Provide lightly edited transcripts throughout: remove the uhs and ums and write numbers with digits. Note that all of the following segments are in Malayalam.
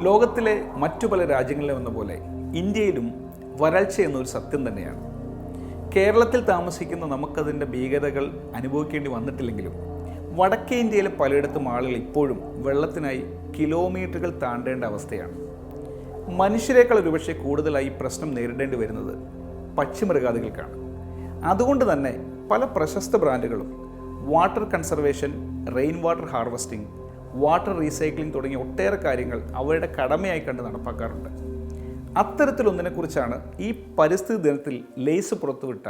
ലോകത്തിലെ മറ്റു പല രാജ്യങ്ങളിലും എന്ന പോലെ ഇന്ത്യയിലും വരൾച്ച എന്നൊരു സത്യം തന്നെയാണ്. കേരളത്തിൽ താമസിക്കുന്ന നമുക്കതിൻ്റെ ഭീകരതകൾ അനുഭവിക്കേണ്ടി വന്നിട്ടില്ലെങ്കിലും വടക്കേ ഇന്ത്യയിലെ പലയിടത്തും ആളുകൾ ഇപ്പോഴും വെള്ളത്തിനായി കിലോമീറ്ററുകൾ താണ്ടേണ്ട അവസ്ഥയാണ്. മനുഷ്യരെക്കാൾ ഒരുപക്ഷെ കൂടുതലായി പ്രശ്നം നേരിടേണ്ടി വരുന്നത് പക്ഷിമൃഗാദികൾക്കാണ്. അതുകൊണ്ട് തന്നെ പല പ്രശസ്ത ബ്രാൻഡുകളും water conservation, rain water harvesting, water recycling തുടങ്ങിയ ഒട്ടേറെ കാര്യങ്ങൾ അവരുടെ കടമയായി കണ്ട് നടപ്പാക്കാറുണ്ട്. അത്തരത്തിലൊന്നിനെക്കുറിച്ചാണ് ഈ പരിസ്ഥിതി ദിനത്തിൽ ലേസ് പുറത്തുവിട്ട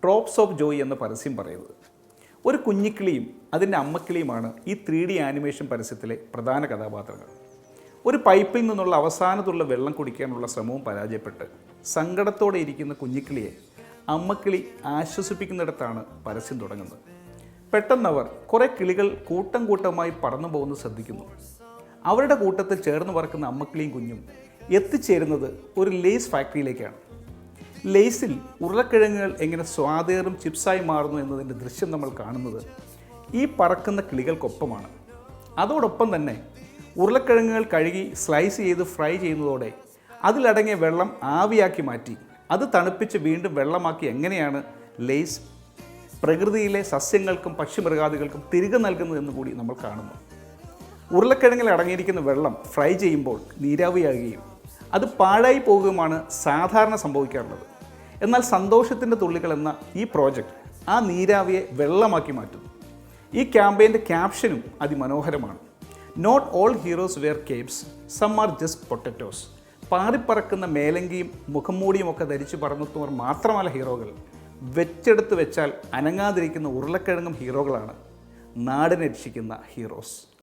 ഡ്രോപ്സ് ഓഫ് ജോയ് എന്ന പരസ്യം പറയുന്നത്. ഒരു കുഞ്ഞിക്കിളിയും അതിൻ്റെ അമ്മക്കിളിയുമാണ് ഈ 3D ആനിമേഷൻ പരസ്യത്തിലെ പ്രധാന കഥാപാത്രങ്ങൾ. ഒരു പൈപ്പിൽ നിന്നുള്ള അവസാനത്തുള്ള വെള്ളം കുടിക്കാനുള്ള ശ്രമവും പരാജയപ്പെട്ട് സങ്കടത്തോടെ ഇരിക്കുന്ന കുഞ്ഞിക്കിളിയെ അമ്മക്കിളി ആശ്വസിപ്പിക്കുന്നിടത്താണ് പരസ്യം തുടങ്ങുന്നത്. പെട്ടെന്നവർ കുറേ കിളികൾ കൂട്ടം കൂട്ടമായി പറന്നു പോകുന്നത് ശ്രദ്ധിക്കുന്നു. അവരുടെ കൂട്ടത്തിൽ ചേർന്ന് പറക്കുന്ന അമ്മക്കിളിയും കുഞ്ഞും എത്തിച്ചേരുന്നത് ഒരു ലേസ് ഫാക്ടറിയിലേക്കാണ്. ലേസിൽ ഉരുളക്കിഴങ്ങുകൾ എങ്ങനെ സ്വാദേറും ചിപ്സായി മാറുന്നു എന്നതിൻ്റെ ദൃശ്യം നമ്മൾ കാണുന്നത് ഈ പറക്കുന്ന കിളികൾക്കൊപ്പമാണ്. അതോടൊപ്പം തന്നെ ഉരുളക്കിഴങ്ങുകൾ കഴുകി സ്ലൈസ് ചെയ്ത് ഫ്രൈ ചെയ്യുന്നതോടെ അതിലടങ്ങിയ വെള്ളം ആവിയാക്കി മാറ്റി അത് തണുപ്പിച്ച് വീണ്ടും വെള്ളമാക്കി എങ്ങനെയാണ് ലേസ് പ്രകൃതിയിലെ സസ്യങ്ങൾക്കും പക്ഷിമൃഗാദികൾക്കും തിരികെ നൽകുന്നതെന്ന് കൂടി നമ്മൾ കാണുന്നു. ഉരുളക്കിഴങ്ങിൽ അടങ്ങിയിരിക്കുന്ന വെള്ളം ഫ്രൈ ചെയ്യുമ്പോൾ നീരാവിയാകുകയും അത് പാഴായി പോകുകയുമാണ് സാധാരണ സംഭവിക്കാറുള്ളത്. എന്നാൽ സന്തോഷത്തിൻ്റെ തുള്ളികൾ എന്ന ഈ പ്രോജക്റ്റ് ആ നീരാവിയെ വെള്ളമാക്കി മാറ്റുന്നു. ഈ ക്യാമ്പയിൻ്റെ ക്യാപ്ഷനും അതിമനോഹരമാണ്. Not all heroes wear capes, some are just potatoes. പാറിപ്പറക്കുന്ന മേലങ്കിയും മുഖംമൂടിയും ഒക്കെ ധരിച്ചു പറന്നെത്തുന്നവർ മാത്രമല്ല ഹീറോകൾ, വെച്ചെടുത്ത് വെച്ചാൽ അനങ്ങാതിരിക്കുന്ന ഉരുളക്കിഴങ്ങും ഹീറോകളാണ് നാടിനെ രക്ഷിക്കുന്ന ഹീറോസ്.